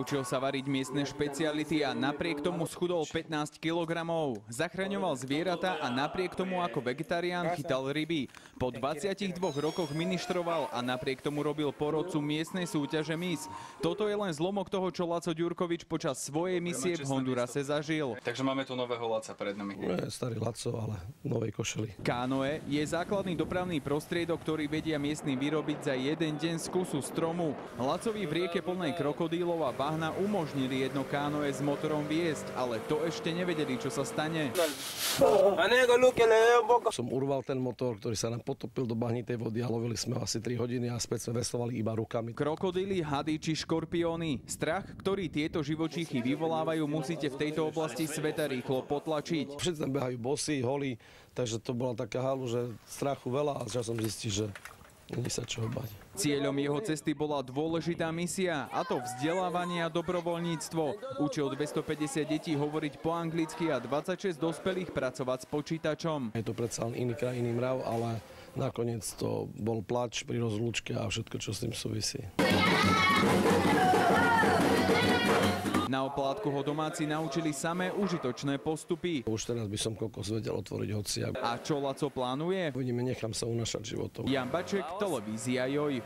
Naučil sa variť miestne špeciality a napriek tomu schudol 15 kilogramov. Zachraňoval zvieratá a napriek tomu ako vegetarián chytal ryby. Po 22 rokoch ministroval a napriek tomu robil porodcu miestnej súťaže Miss. Toto je len zlomok toho, čo Laco Ďurkovič počas svojej misie v Hondurase zažil. Takže máme tu nového Laca pred nami. Nie, starý Laco, ale v novej košeli. Kánoe je základný dopravný prostriedok, ktorý vedia miestni vyrobiť za jeden deň z kusu stromu. Lacovi v rieke plnej krokodílov a bahna umožnili jedno kánoe s motorom viesť, ale to ešte nevedeli, čo sa stane. Som urval ten motor, ktorý sa nám potopil do bahnitej vody a lovili sme asi 3 hodiny a späť sme veslovali iba rukami. Krokodíly, hady či škorpióny. Strach, ktorý tieto živočíchy vyvolávajú, musíte v tejto oblasti sveta rýchlo potlačiť. Všetci tam behajú bosí, holí, takže to bola taká halu, že strachu veľa a že som zistil, že nie sa čoho bať. Cieľom jeho cesty bola dôležitá misia, a to vzdelávanie a dobrovoľníctvo. Učil 250 detí hovoriť po anglicky a 26 dospelých pracovať s počítačom. Je to predsa len iný kraj, iný mrav, ale nakoniec to bol plač pri rozlúčke a všetko, čo s tým súvisí. Na oplátku ho domáci naučili samé užitočné postupy. Už teraz by som kokos vedel otvoriť hociak. A čo Laco plánuje? Uvidíme, nechám sa unášať životom. Jan Baček, televízia Joj.